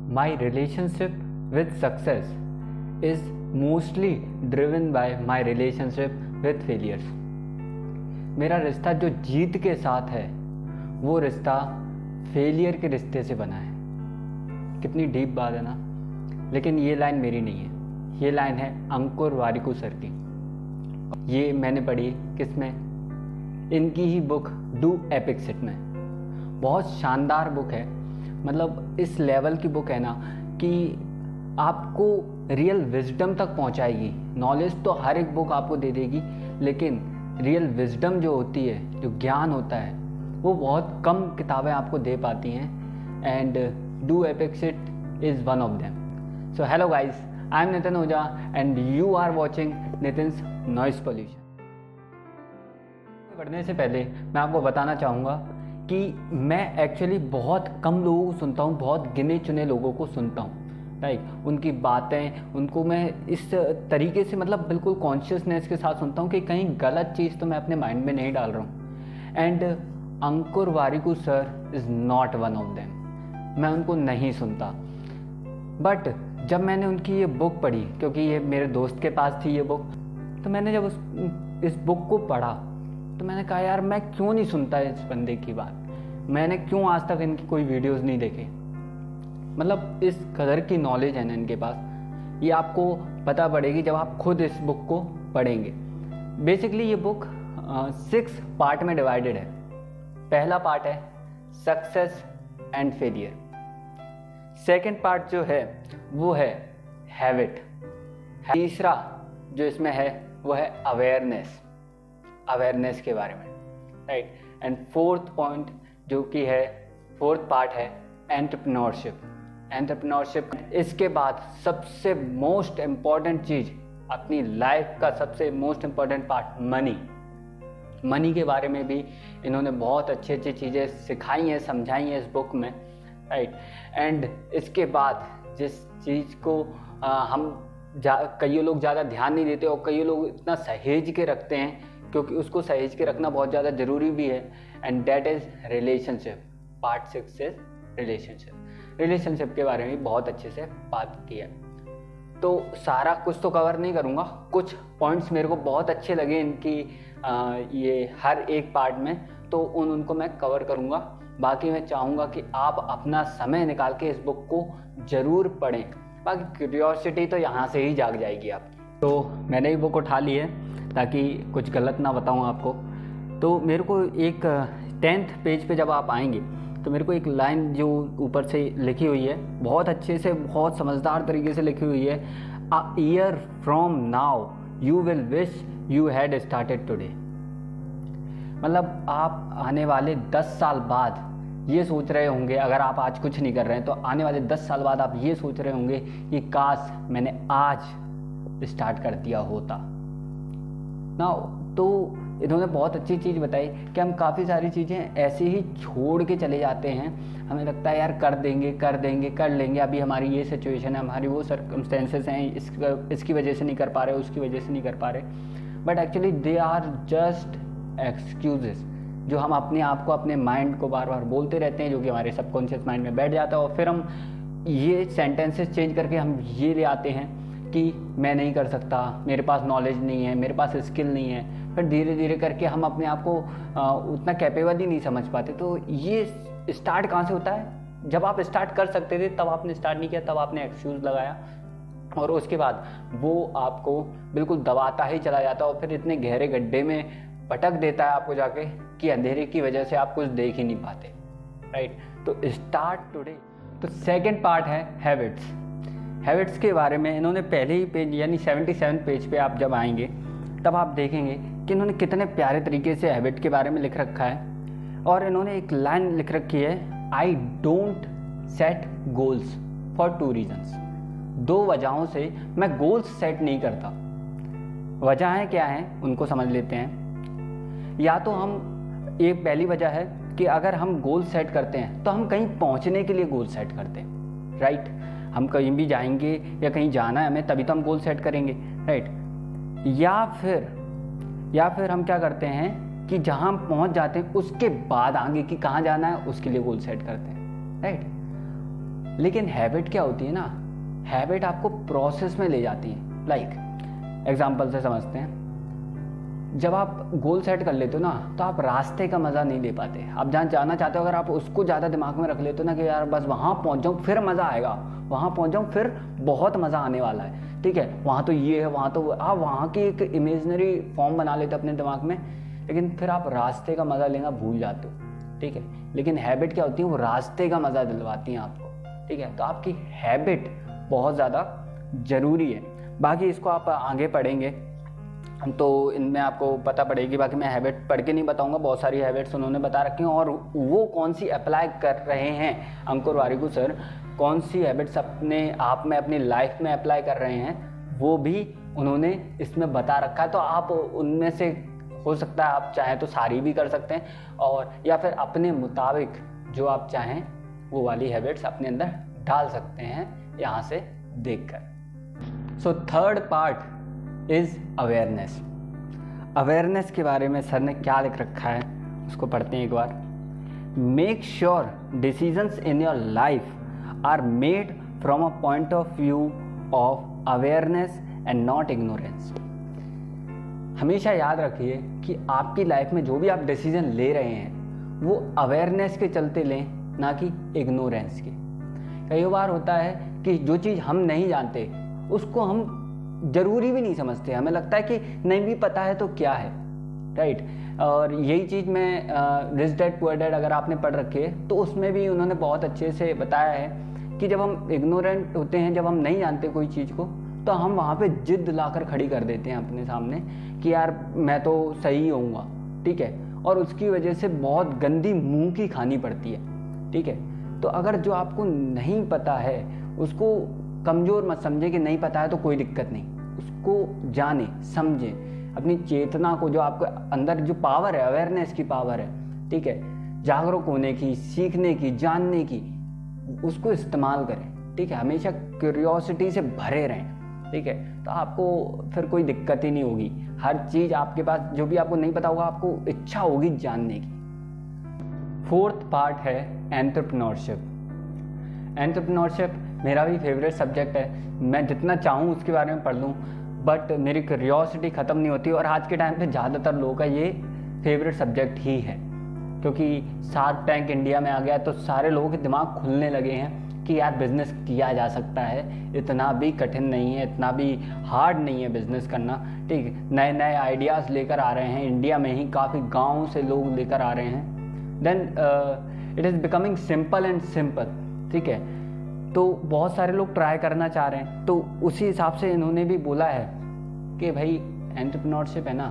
My relationship with success is mostly driven by my relationship with failures. मेरा रिश्ता जो जीत के साथ है वो रिश्ता फेलियर के रिश्ते से बना है। कितनी डीप बात है ना। लेकिन ये लाइन मेरी नहीं है, ये लाइन है अंकुर वारिकू सर की। ये मैंने पढ़ी किसमें, इनकी ही बुक डू एपिक सिट में। बहुत शानदार बुक है, मतलब इस लेवल की बुक है ना कि आपको रियल विजडम तक पहुंचाएगी। नॉलेज तो हर एक बुक आपको दे देगी, लेकिन रियल विजडम जो होती है, जो ज्ञान होता है, वो बहुत कम किताबें आपको दे पाती हैं। And do epic shit is one of them. So hello guys, I am Nitin Ojha and you are watching Nitin's noise pollution. बढ़ने से पहले मैं आपको बताना चाहूँगा कि मैं एक्चुअली बहुत कम लोगों को सुनता हूँ, बहुत गिने चुने लोगों को सुनता हूँ। राइट, उनकी बातें, उनको मैं इस तरीके से मतलब बिल्कुल कॉन्शियसनेस के साथ सुनता हूँ कि कहीं गलत चीज़ तो मैं अपने माइंड में नहीं डाल रहा हूँ। And Ankur Warikoo sir is not one of them. मैं उनको नहीं सुनता। बट जब मैंने उनकी ये बुक पढ़ी, क्योंकि ये मेरे दोस्त के पास थी ये बुक, तो मैंने जब इस बुक को पढ़ा तो मैंने कहा यार मैं क्यों नहीं सुनता इस बंदे की बात, मैंने क्यों आज तक इनकी कोई वीडियोस नहीं देखे। मतलब इस कदर की नॉलेज है ना इनके पास, ये आपको पता पड़ेगी जब आप खुद इस बुक को पढ़ेंगे। बेसिकली ये बुक 6 पार्ट में डिवाइडेड है। पहला पार्ट है success and failure. Second part जो है वो है हैबिट। तीसरा जो इसमें है वो है अवेयरनेस के बारे में। राइट, एंड फोर्थ पॉइंट जो कि है, फोर्थ पार्ट है एंटरप्रेन्योरशिप। इसके बाद सबसे मोस्ट इम्पॉर्टेंट चीज़, अपनी लाइफ का सबसे मोस्ट इम्पॉर्टेंट पार्ट मनी के बारे में भी इन्होंने बहुत अच्छी चीज़ें सिखाई हैं, समझाई हैं इस बुक में। राइट, एंड इसके बाद जिस चीज़ को कई लोग ज़्यादा ध्यान नहीं देते और कई लोग इतना सहेज के रखते हैं, क्योंकि उसको सहेज के रखना बहुत ज़्यादा ज़रूरी भी है, and that is relationship. Part 6 is relationship के बारे में बहुत अच्छे से बात की है। तो सारा कुछ तो कवर नहीं करूँगा, कुछ पॉइंट्स मेरे को बहुत अच्छे लगे इनकी ये हर एक पार्ट में, तो उनको मैं कवर करूँगा। बाकी मैं चाहूँगा कि आप अपना समय निकाल के इस बुक को ज़रूर पढ़ें। बाकी क्यूरियोसिटी तो यहाँ से ही जाग जाएगी आप। तो मैंने ही बुक उठा ली है ताकि कुछ गलत ना बताऊँ आपको। तो मेरे को एक 10th पेज पे जब आप आएंगे तो मेरे को एक लाइन जो ऊपर से लिखी हुई है, बहुत अच्छे से, बहुत समझदार तरीके से लिखी हुई है, a year from now you will wish you had started today. मतलब आप आने वाले 10 साल बाद ये सोच रहे होंगे, अगर आप आज कुछ नहीं कर रहे हैं तो आने वाले 10 साल बाद आप ये सोच रहे होंगे कि काश मैंने आज स्टार्ट कर दिया होता ना। तो इन्होंने बहुत अच्छी चीज़ बताई कि हम काफ़ी सारी चीज़ें ऐसे ही छोड़ के चले जाते हैं। हमें लगता है यार कर लेंगे, अभी हमारी ये सिचुएशन है, हमारी वो सर्कमस्टेंसेस हैं, इसकी वजह से नहीं कर पा रहे, उसकी वजह से नहीं कर पा रहे। But actually they are just excuses जो हम अपने आप को, अपने माइंड को बार बार बोलते रहते हैं, जो कि हमारे सबकॉन्शियस माइंड में बैठ जाता है। और फिर हम ये सेंटेंसेस चेंज करके हम ये ले आते हैं कि मैं नहीं कर सकता, मेरे पास नॉलेज नहीं है, मेरे पास स्किल नहीं है। फिर धीरे धीरे करके हम अपने आप को उतना कैपेबल ही नहीं समझ पाते। तो ये स्टार्ट कहाँ से होता है? जब आप स्टार्ट कर सकते थे तब आपने स्टार्ट नहीं किया, तब आपने एक्सक्यूज़ लगाया, और उसके बाद वो आपको बिल्कुल दबाता ही चला जाता है और फिर इतने गहरे गड्ढे में पटक देता है आपको जाके कि अंधेरे की वजह से आप कुछ देख ही नहीं पाते। राइट, तो स्टार्ट टुडे। तो सेकंड पार्ट है हैबिट्स के बारे में इन्होंने पहले ही पेज यानी 77 पेज पे आप जब आएंगे तब आप देखेंगे कि इन्होंने कितने प्यारे तरीके से हैबिट के बारे में लिख रखा है। और इन्होंने एक लाइन लिख रखी है, I don't set goals for 2 reasons. 2 वजहों से मैं गोल्स सेट नहीं करता। वजहें क्या हैं उनको समझ लेते हैं। या तो हम, एक पहली वजह है कि अगर हम गोल सेट करते हैं तो हम कहीं पहुंचने के लिए गोल सेट करते हैं। राइट, हम कहीं भी जाएंगे या कहीं जाना है हमें, तभी तो हम गोल सेट करेंगे। राइट, या फिर हम क्या करते हैं कि जहां हम पहुंच जाते हैं उसके बाद आगे कि कहाँ जाना है उसके लिए गोल सेट करते हैं। राइट, लेकिन हैबिट क्या होती है ना, हैबिट आपको प्रोसेस में ले जाती है। लाइक एग्जाम्पल से समझते हैं, जब आप गोल सेट कर लेते हो ना तो आप रास्ते का मज़ा नहीं ले पाते। आप जहाँ जाना चाहते हो अगर आप उसको ज़्यादा दिमाग में रख लेते हो ना कि यार बस वहाँ पहुँच जाऊँ फिर मज़ा आएगा, वहाँ पहुँच जाऊँ फिर बहुत मज़ा आने वाला है, ठीक है, वहाँ तो ये है, वहाँ तो आप वहाँ की एक इमेजनरी फॉर्म बना लेते हो अपने दिमाग में, लेकिन फिर आप रास्ते का मज़ा लेना भूल जाते हो, ठीक है। लेकिन हैबिट क्या होती है, वो रास्ते का मज़ा दिलवाती हैं आपको, ठीक है। तो आपकी हैबिट बहुत ज़्यादा ज़रूरी है। बाकी इसको आप आगे पढ़ेंगे तो इनमें आपको पता पड़ेगी। बाकी मैं हैबिट पढ़ के नहीं बताऊंगा, बहुत सारी हैबिट्स उन्होंने बता रखी हैं और वो कौन सी अप्लाई कर रहे हैं अंकुर वारिकू सर, कौन सी हैबिट्स अपने आप में अपनी लाइफ में अप्लाई कर रहे हैं वो भी उन्होंने इसमें बता रखा है। तो आप उनमें से हो सकता है आप चाहें तो सारी भी कर सकते हैं और या फिर अपने मुताबिक जो आप चाहें वो वाली हैबिट्स अपने अंदर डाल सकते हैं यहाँ से देखकर। So third part is awareness. Awareness के बारे में सर ने क्या लिख रखा है उसको पढ़ते हैं एक बार। Make sure decisions in your life are made from a point of view of awareness and not ignorance. हमेशा याद रखिए कि आपकी लाइफ में जो भी आप डिसीजन ले रहे हैं वो अवेयरनेस के चलते लें, ना कि इग्नोरेंस के। कई बार होता है कि जो चीज़ हम नहीं जानते उसको हम ज़रूरी भी नहीं समझते, हमें लगता है कि नहीं भी पता है तो क्या है, राइट। और यही चीज़ मैं रिच डैड पुअर डैड अगर आपने पढ़ रखी है तो उसमें भी उन्होंने बहुत अच्छे से बताया है कि जब हम इग्नोरेंट होते हैं, जब हम नहीं जानते कोई चीज़ को, तो हम वहाँ पे जिद लाकर खड़ी कर देते हैं अपने सामने कि यार मैं तो सही होऊंगा, ठीक है, और उसकी वजह से बहुत गंदी मुंह की खानी पड़ती है, ठीक है। तो अगर जो आपको नहीं पता है उसको कमज़ोर मत समझे कि नहीं पता है तो कोई दिक्कत नहीं, उसको जाने समझे, अपनी चेतना को, जो आपके अंदर जो पावर है, अवेयरनेस की पावर है, ठीक है, जागरूक होने की, सीखने की, जानने की, उसको इस्तेमाल करें, ठीक है। हमेशा क्यूरियोसिटी से भरे रहें, ठीक है, तो आपको फिर कोई दिक्कत ही नहीं होगी। हर चीज़ आपके पास जो भी आपको नहीं पता होगा आपको इच्छा होगी जानने की। फोर्थ पार्ट है एंटरप्रेन्योरशिप। एंटरप्रेन्योरशिप मेरा भी फेवरेट सब्जेक्ट है, मैं जितना चाहूँ उसके बारे में पढ़ लूँ बट मेरी क्यूरियोसिटी ख़त्म नहीं होती और आज के टाइम पे ज़्यादातर लोगों का ये फेवरेट सब्जेक्ट ही है, क्योंकि शार्क टैंक इंडिया में आ गया तो सारे लोगों के दिमाग खुलने लगे हैं कि यार बिज़नेस किया जा सकता है, इतना भी कठिन नहीं है, इतना भी हार्ड नहीं है बिज़नेस करना, ठीक है। नए नए आइडियाज़ लेकर आ रहे हैं, इंडिया में ही काफ़ी गाँव से लोग लेकर आ रहे हैं। Then it is becoming simple and simple, ठीक है। तो बहुत सारे लोग ट्राई करना चाह रहे हैं, तो उसी हिसाब से इन्होंने भी बोला है कि भाई एंटरप्रेन्योरशिप है ना,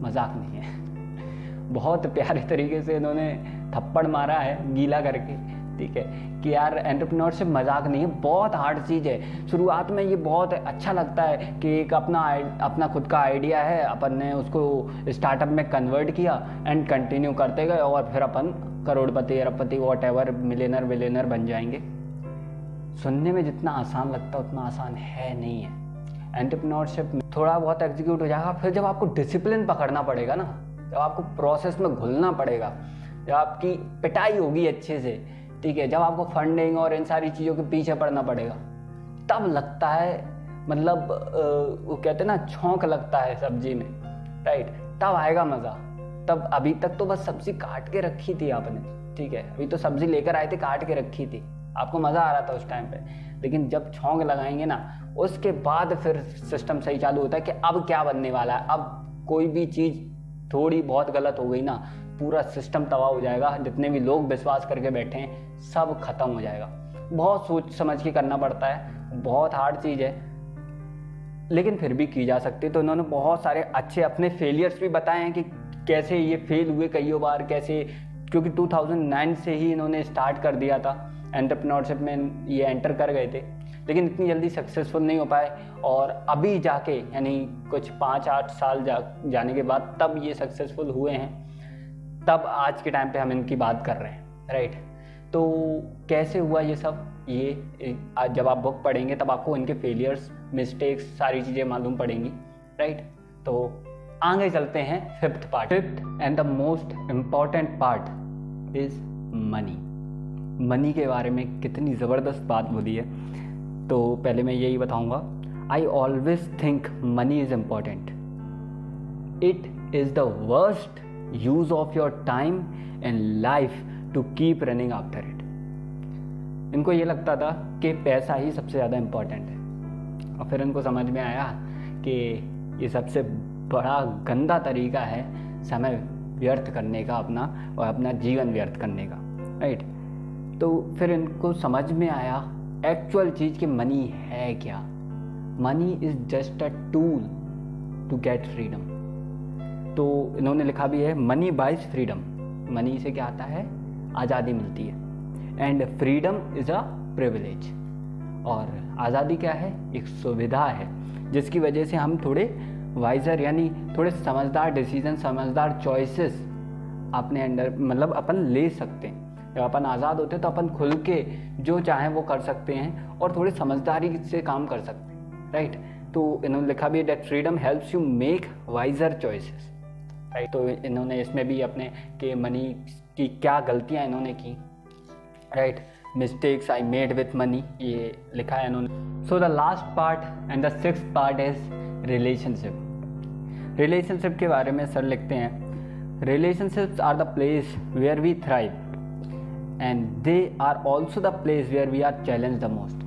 मजाक नहीं है। बहुत प्यारे तरीके से इन्होंने थप्पड़ मारा है गीला करके, ठीक है, कि यार एंटरप्रेन्योरशिप मजाक नहीं है, बहुत हार्ड चीज़ है। शुरुआत में ये बहुत अच्छा लगता है कि एक अपना खुद का आइडिया है, अपन ने उसको स्टार्टअप में कन्वर्ट किया एंड कंटिन्यू करते गए और फिर अपन करोड़पति, अरबपति, वॉट एवर, मिलियनर विलियनर बन जाएंगे। सुनने में जितना आसान लगता है उतना आसान है नहीं है। एंटरप्रेन्योरशिप में थोड़ा बहुत एग्जीक्यूट हो जाएगा, फिर जब आपको डिसिप्लिन पकड़ना पड़ेगा ना, जब आपको प्रोसेस में घुलना पड़ेगा, जब आपकी पिटाई होगी अच्छे से, ठीक है, जब आपको फंडिंग और इन सारी चीज़ों के पीछे पड़ना पड़ेगा, तब लगता है, मतलब वो कहते हैं ना छौंक लगता है सब्जी में, राइट, तब आएगा मज़ा। तब अभी तक तो बस सब्जी काट के रखी थी आपने, ठीक है, अभी तो सब्जी लेकर आए थे, काट के रखी थी, आपको मज़ा आ रहा था उस टाइम पे, लेकिन जब छौंक लगाएंगे ना उसके बाद फिर सिस्टम सही चालू होता है कि अब क्या बनने वाला है। अब कोई भी चीज़ थोड़ी बहुत गलत हो गई ना, पूरा सिस्टम तबाह हो जाएगा, जितने भी लोग विश्वास करके बैठे हैं सब खत्म हो जाएगा। बहुत सोच समझ के करना पड़ता है, बहुत हार्ड चीज़ है, लेकिन फिर भी की जा सकती है। तो इन्होंने बहुत सारे अच्छे अपने फेलियर्स भी बताए हैं कि कैसे ये फेल हुए कई बार, कैसे, क्योंकि 2009 से ही इन्होंने स्टार्ट कर दिया था एंटरप्रेन्योरशिप में, ये एंटर कर गए थे, लेकिन इतनी जल्दी सक्सेसफुल नहीं हो पाए और अभी जाके यानी कुछ 5-8 साल जाने के बाद तब ये सक्सेसफुल हुए हैं, तब आज के टाइम पे हम इनकी बात कर रहे हैं, राइट। तो कैसे हुआ ये सब, ये जब आप बुक पढ़ेंगे तब आपको इनके फेलियर्स, मिस्टेक्स, सारी चीज़ें मालूम पड़ेंगी, राइट। तो आगे चलते हैं fifth part. Fifth and the most important part is money. Money के बारे में कितनी ज़बरदस्त बात बोली है। तो पहले मैं यही बताऊंगा, I always think money is important, it is the worst use of your time and life to keep running after it. इनको ये लगता था कि पैसा ही सबसे ज़्यादा इम्पॉर्टेंट है, और फिर इनको समझ में आया कि ये सबसे बड़ा गंदा तरीका है समय व्यर्थ करने का अपना, और अपना जीवन व्यर्थ करने का, राइट। तो फिर इनको समझ में आया एक्चुअल चीज़ कि मनी है क्या। Money is just a tool to get freedom. तो इन्होंने लिखा भी है, मनी बाइज फ्रीडम। मनी से क्या आता है, आज़ादी मिलती है, and freedom is a privilege. और आज़ादी क्या है, एक सुविधा है जिसकी वजह से हम थोड़े वाइजर यानी थोड़े समझदार डिसीजन, समझदार चॉइसेस अपने अंदर मतलब अपन ले सकते हैं। जब अपन आज़ाद होते हैं तो अपन खुल के जो चाहें वो कर सकते हैं और थोड़ी समझदारी से काम कर सकते हैं, राइट। तो इन्होंने लिखा भी है that freedom helps you make wiser choices, right. तो इन्होंने इसमें भी अपने के मनी की क्या गलतियाँ इन्होंने की, right, mistakes I made with money, ये लिखा है इन्होंने। So the last part and the sixth part is relationship. Relationship के बारे में सर लिखते हैं, relationships are the place where we thrive and they are also the place where we are challenge the most.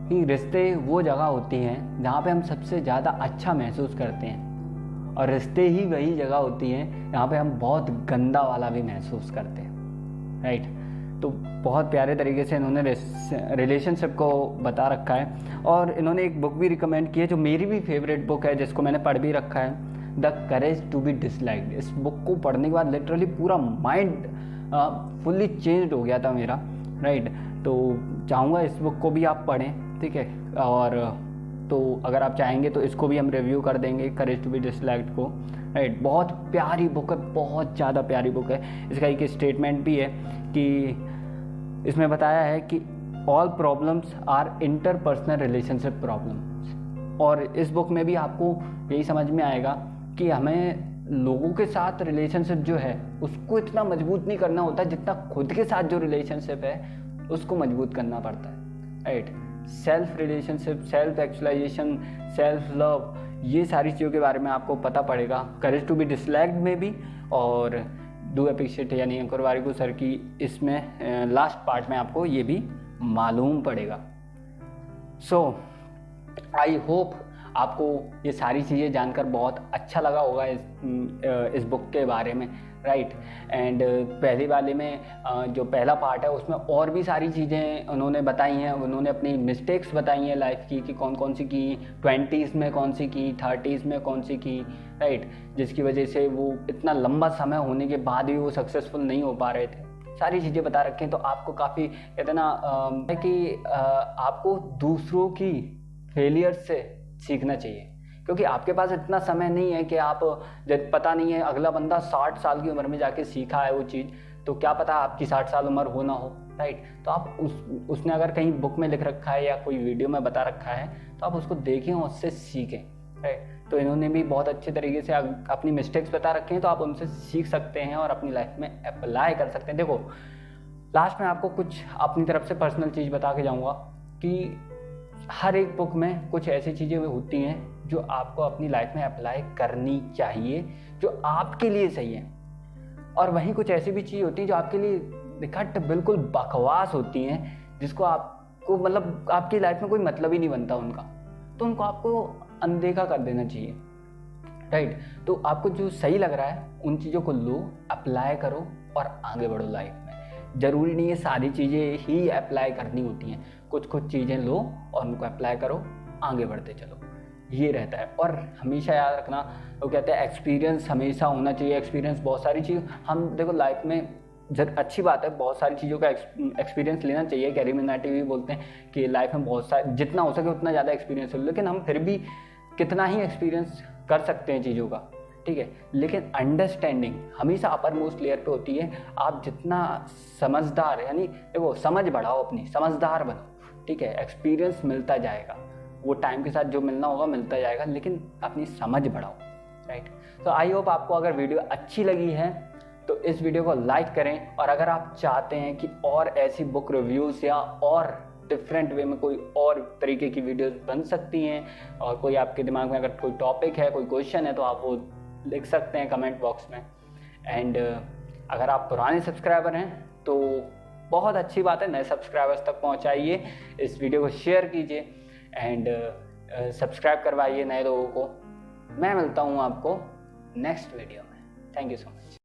कि रिश्ते वो जगह होती हैं जहाँ पे हम सबसे ज़्यादा अच्छा महसूस करते हैं, और रिश्ते ही वही जगह होती हैं जहाँ पे हम बहुत गंदा वाला भी महसूस करते हैं, राइट। तो बहुत प्यारे तरीके से इन्होंने रिलेशनशिप को बता रखा है। और इन्होंने एक बुक भी रिकमेंड की है जो मेरी भी फेवरेट बुक है, जिसको मैंने पढ़ भी रखा है, the courage to be disliked. इस बुक को पढ़ने के बाद लिटरली पूरा माइंड फुल्ली चेंज्ड हो गया था मेरा, राइट। तो चाहूँगा इस बुक को भी आप पढ़ें, ठीक है। और तो अगर आप चाहेंगे तो इसको भी हम रिव्यू कर देंगे, करेज टू बी डिसलाइक्ड को, राइट। बहुत प्यारी बुक है, बहुत ज़्यादा प्यारी बुक है। इसका एक स्टेटमेंट भी है कि इसमें बताया है कि all problems are interpersonal relationship problems. और इस बुक में भी आपको यही समझ में आएगा कि हमें लोगों के साथ रिलेशनशिप जो है उसको इतना मजबूत नहीं करना होता जितना खुद के साथ जो रिलेशनशिप है उसको मजबूत करना पड़ता है, right. Self relationship, self actualization, self love, ये सारी चीज़ों के बारे में आपको पता पड़ेगा करेज टू बी डिसलाइक्ड में भी, और डू अप्रिशिएट यानी अंकुर वारिकू सर की इसमें लास्ट पार्ट में आपको ये भी मालूम पड़ेगा। सो आई होप आपको ये सारी चीज़ें जानकर बहुत अच्छा लगा होगा इस बुक के बारे में, राइट। एंड पहले वाले में जो पहला पार्ट है उसमें और भी सारी चीज़ें उन्होंने बताई हैं, उन्होंने अपनी मिस्टेक्स बताई हैं लाइफ की कि कौन कौन सी की, 20s में कौन सी की, 30s में कौन सी की, राइट, जिसकी वजह से वो इतना लंबा समय होने के बाद भी वो सक्सेसफुल नहीं हो पा रहे थे। सारी चीज़ें बता रखी हैं। तो आपको काफ़ी कहते ना कि आपको दूसरों की फेलियर से सीखना चाहिए, क्योंकि आपके पास इतना समय नहीं है कि आप जब पता नहीं है अगला बंदा 60 साल की उम्र में जाके सीखा है वो चीज़, तो क्या पता आपकी 60 साल उम्र हो ना हो, राइट। तो आप उसने अगर कहीं बुक में लिख रखा है या कोई वीडियो में बता रखा है तो आप उसको देखें और उससे सीखें, राइट। तो इन्होंने भी बहुत अच्छे तरीके से अपनी मिस्टेक्स बता रखे हैं, तो आप उनसे सीख सकते हैं और अपनी लाइफ में अप्लाई कर सकते हैं। देखो लास्ट में आपको कुछ अपनी तरफ से पर्सनल चीज़ बता के जाऊँगा कि हर एक बुक में कुछ ऐसी चीज़ें होती हैं जो आपको अपनी लाइफ में अप्लाई करनी चाहिए, जो आपके लिए सही है, और वहीं कुछ ऐसी भी चीज़ होती है जो आपके लिए निकट बिल्कुल बकवास होती हैं, जिसको आपको मतलब आपकी लाइफ में कोई मतलब ही नहीं बनता उनका, तो उनको आपको अनदेखा कर देना चाहिए, राइट। तो आपको जो सही लग रहा है उन चीज़ों को लो, अप्लाई करो और आगे बढ़ो लाइफ में। ज़रूरी नहीं है सारी चीज़ें ही अप्लाई करनी होती हैं, कुछ कुछ चीज़ें लो और उनको अप्लाई करो, आगे बढ़ते चलो, ये रहता है। और हमेशा याद रखना, वो कहते हैं एक्सपीरियंस हमेशा होना चाहिए। एक्सपीरियंस बहुत सारी चीज़ हम देखो लाइफ में अच्छी बात है, बहुत सारी चीज़ों का एक्सपीरियंस लेना चाहिए। गैरी मिनाटी भी बोलते हैं कि लाइफ में बहुत सारे जितना हो सके उतना ज़्यादा एक्सपीरियंस लो, लेकिन हम फिर भी कितना ही एक्सपीरियंस कर सकते हैं चीज़ों का, ठीक है। लेकिन अंडरस्टैंडिंग हमेशा अपर मोस्ट लेयर पे होती है। आप जितना समझदार यानी देखो समझ बढ़ाओ, अपनी समझदार बनो, ठीक है। एक्सपीरियंस मिलता जाएगा, वो टाइम के साथ जो मिलना होगा मिलता जाएगा, लेकिन अपनी समझ बढ़ाओ, राइट। तो आई होप आपको अगर वीडियो अच्छी लगी है तो इस वीडियो को लाइक करें। और अगर आप चाहते हैं कि और ऐसी बुक रिव्यूज़ या और डिफरेंट वे में कोई और तरीके की वीडियोस बन सकती हैं, और कोई आपके दिमाग में अगर कोई टॉपिक है, कोई क्वेश्चन है, तो आप वो लिख सकते हैं कमेंट बॉक्स में। एंड अगर आप पुराने सब्सक्राइबर हैं तो बहुत अच्छी बात है, नए सब्सक्राइबर्स तक पहुंचाइए, इस वीडियो को शेयर कीजिए एंड सब्सक्राइब करवाइए नए लोगों को। मैं मिलता हूं आपको नेक्स्ट वीडियो में। Thank you so much.